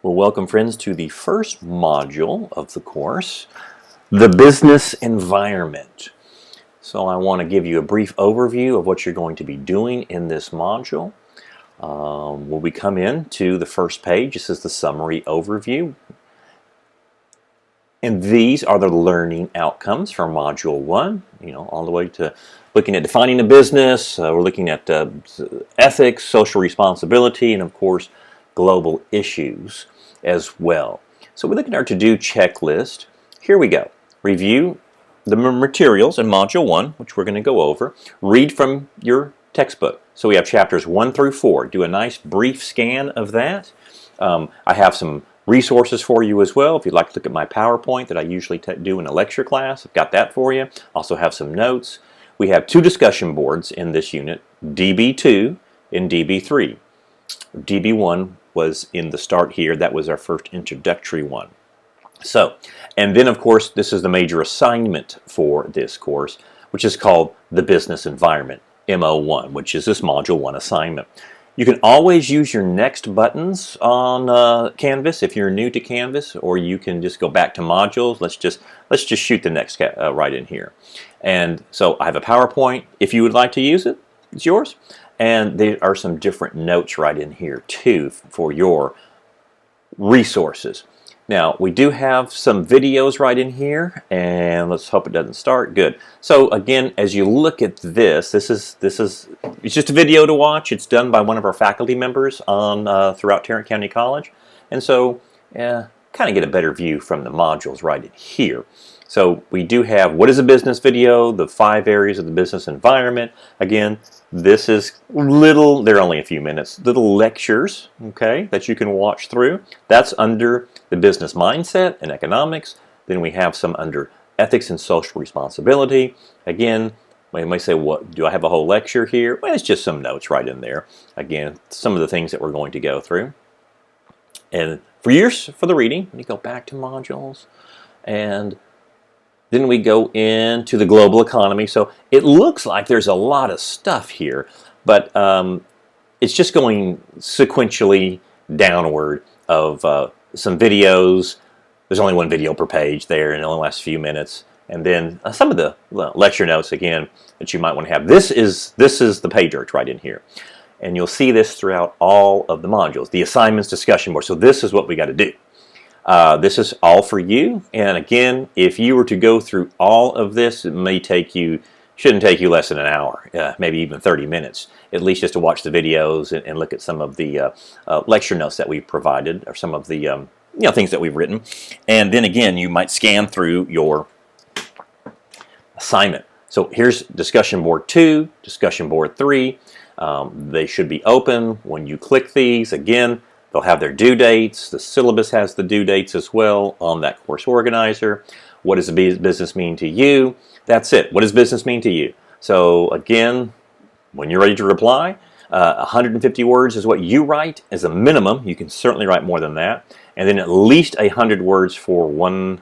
Well, welcome friends to the first module of the course, the business environment. So I want to give you a brief overview of what you're going to be doing in this module. When we come in to the first page, this is the summary overview. And these are the learning outcomes from Module 1, all the way to looking at defining a business. We're looking at ethics, social responsibility, and of course, global issues as well. So we look at our to-do checklist. Here we go. Review the materials in Module 1, which we're going to go over. Read from your textbook. So we have chapters 1 through 4. Do a nice brief scan of that. I have some resources for you as well. If you'd like to look at my PowerPoint that I usually do in a lecture class, I've got that for you. Also have some notes. We have 2 discussion boards in this unit, DB2 and DB3. DB1 was in the start here. That was our first introductory one. So, and then of course this is the major assignment for this course, which is called the business environment, MO1, which is this Module 1 assignment. You can always use your next buttons on Canvas if you're new to Canvas, or you can just go back to modules. Let's just shoot the next right in here. And so I have a PowerPoint. If you would like to use it, it's yours. And there are some different notes right in here too for your resources. Now we do have some videos right in here, and let's hope it doesn't start. Good. So again, as you look at this is it's just a video to watch. It's done by one of our faculty members on throughout Tarrant County College, and so kind of get a better view from the modules right in here. So we do have what is a business video, the 5 areas of the business environment. Again, this is little, they're only a few minutes, little lectures, okay, that you can watch through. That's under the business mindset and economics. Then we have some under ethics and social responsibility. Again, you may say, what, do I have a whole lecture here? Well, it's just some notes right in there. Again, some of the things that we're going to go through. And for the reading, we go back to modules, and then we go into the global economy. So it looks like there's a lot of stuff here, but it's just going sequentially downward of some videos. There's only one video per page there, and it only lasts a few minutes. And then some of the lecture notes, again, that you might want to have. This is the page art right in here. And you'll see this throughout all of the modules. The assignments discussion board. So this is what we got to do. This is all for you, and again, if you were to go through all of this, it may shouldn't take you less than an hour, maybe even 30 minutes, at least just to watch the videos and look at some of the lecture notes that we've provided, or some of the things that we've written. And then again, you might scan through your assignment. So here's discussion board 2, discussion board 3. They should be open when you click these. Again, they'll have their due dates. The syllabus has the due dates as well on that course organizer. What does business mean to you? That's it. What does business mean to you? So again, when you're ready to reply, 150 words is what you write as a minimum. You can certainly write more than that. And then at least 100 words for one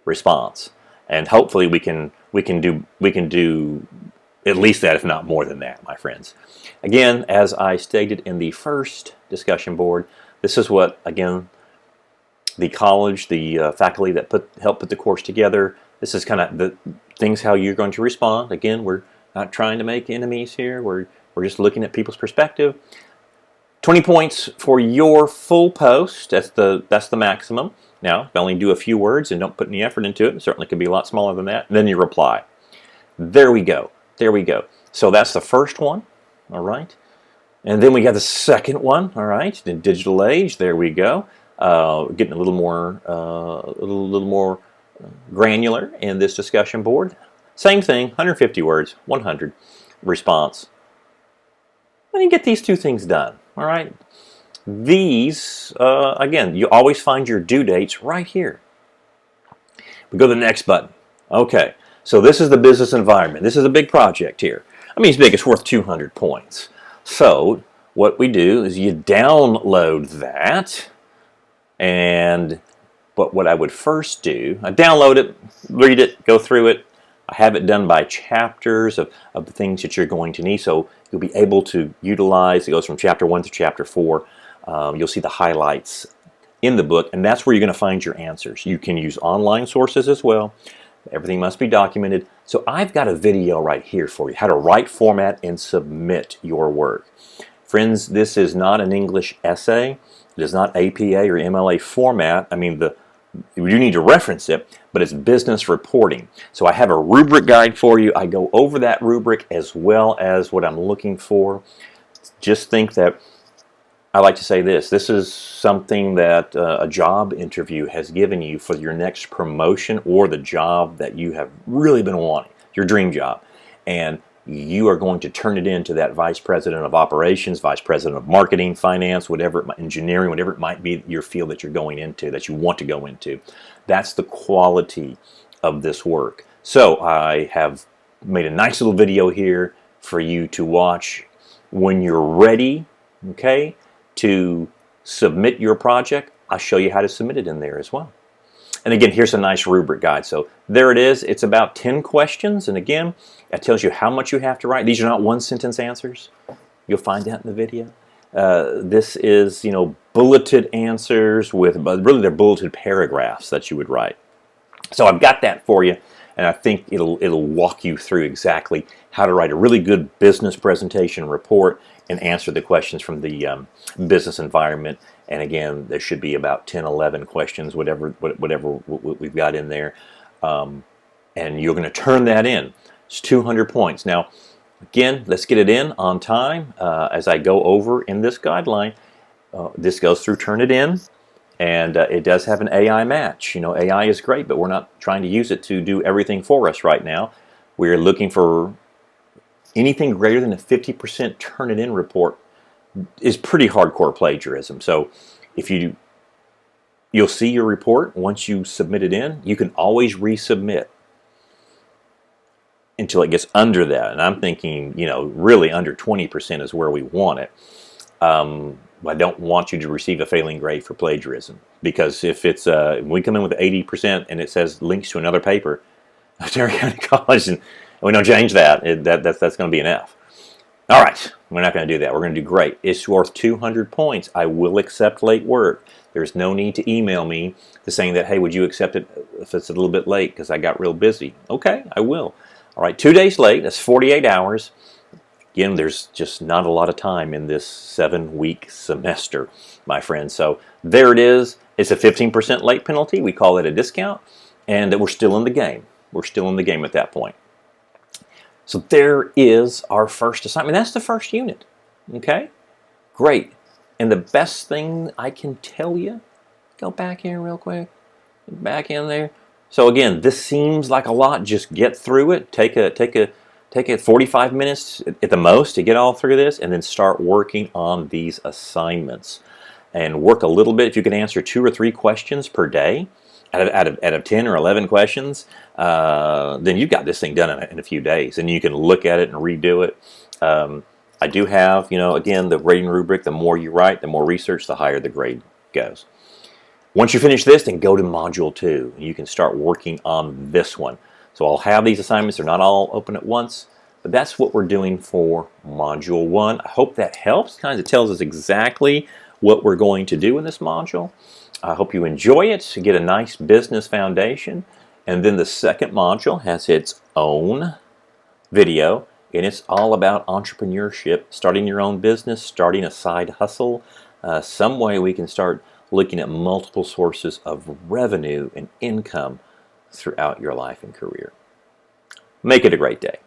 response. And hopefully we can do at least that, if not more than that, my friends. Again, as I stated in the first discussion board, this is what, again, the college, the faculty that helped put the course together, this is kind of the things how you're going to respond. Again, we're not trying to make enemies here. We're just looking at people's perspective. 20 points for your full post. That's the maximum. Now, if you only do a few words and don't put any effort into it certainly could be a lot smaller than that. And then you reply. There we go. There we go. So that's the first one. All right. And then we got the second one. All right. The digital age. There we go. Getting a little more granular in this discussion board. Same thing. 150 words. 100 response. And you get these 2 things done. All right. These again, you always find your due dates right here. We go to the next button. Okay. So this is the business environment. This is a big project here. I mean, it's big. It's worth 200 points. So what we do is you download that. And what I would first do, I download it, read it, go through it. I have it done by chapters of the things that you're going to need. So you'll be able to utilize, it goes from chapter 1 to chapter 4. You'll see the highlights in the book, and that's where you're going to find your answers. You can use online sources as well. Everything must be documented. So I've got a video right here for you, how to write, format, and submit your work. Friends, this is not an English essay. It is not APA or MLA format. I mean, you do need to reference it, but it's business reporting. So I have a rubric guide for you. I go over that rubric as well as what I'm looking for. Just think that I like to say this is something that a job interview has given you for your next promotion or the job that you have really been wanting, your dream job. And you are going to turn it into that vice president of operations, vice president of marketing, finance, whatever, engineering, whatever it might be your field that you're going into, that you want to go into. That's the quality of this work. So I have made a nice little video here for you to watch when you're ready, okay, to submit your project. I'll show you how to submit it in there as well. And again, here's a nice rubric guide. So there it is. It's about 10 questions. And again, it tells you how much you have to write. These are not one-sentence answers. You'll find that in the video. This is, bulleted answers but really they're bulleted paragraphs that you would write. So I've got that for you, and I think it'll walk you through exactly how to write a really good business presentation report and answer the questions from the business environment. And again, there should be about 10, 11 questions, whatever we've got in there. And you're going to turn that in. It's 200 points. Now, again, let's get it in on time. As I go over in this guideline, this goes through Turn It In. And it does have an AI match. AI is great, but we're not trying to use it to do everything for us right now. We're looking for anything greater than a 50% Turn It In report is pretty hardcore plagiarism. So if you'll see your report once you submit it in, you can always resubmit until it gets under that. And I'm thinking, really under 20% is where we want it. I don't want you to receive a failing grade for plagiarism, because if it's we come in with 80% and it says links to another paper at Tarrant County College, and we don't change that, that's going to be an F. All right, we're not going to do that. We're going to do great. It's worth 200 points. I will accept late work. There's no need to email me to saying that, hey, would you accept it if it's a little bit late because I got real busy? Okay, I will. All right, 2 days late. That's 48 hours. Again, there's just not a lot of time in this 7-week semester, my friends. So there it is. It's a 15% late penalty. We call it a discount, and we're still in the game. We're still in the game at that point. So there is our first assignment. That's the first unit. Okay? Great. And the best thing I can tell you, go back here real quick. Back in there. So again, this seems like a lot. Just get through it. Take it 45 minutes at the most to get all through this, and then start working on these assignments. And work a little bit. If you can answer 2 or 3 questions per day out of 10 or 11 questions, then you've got this thing done in a few days, and you can look at it and redo it. I do have, again, the grading rubric. The more you write, the more research, the higher the grade goes. Once you finish this, then go to Module 2. You can start working on this one. So I'll have these assignments. They're not all open at once, but that's what we're doing for Module 1. I hope that helps. Kind of tells us exactly what we're going to do in this module. I hope you enjoy it, to get a nice business foundation. And then the second module has its own video, and it's all about entrepreneurship, starting your own business, starting a side hustle, some way we can start looking at multiple sources of revenue and income throughout your life and career. Make it a great day.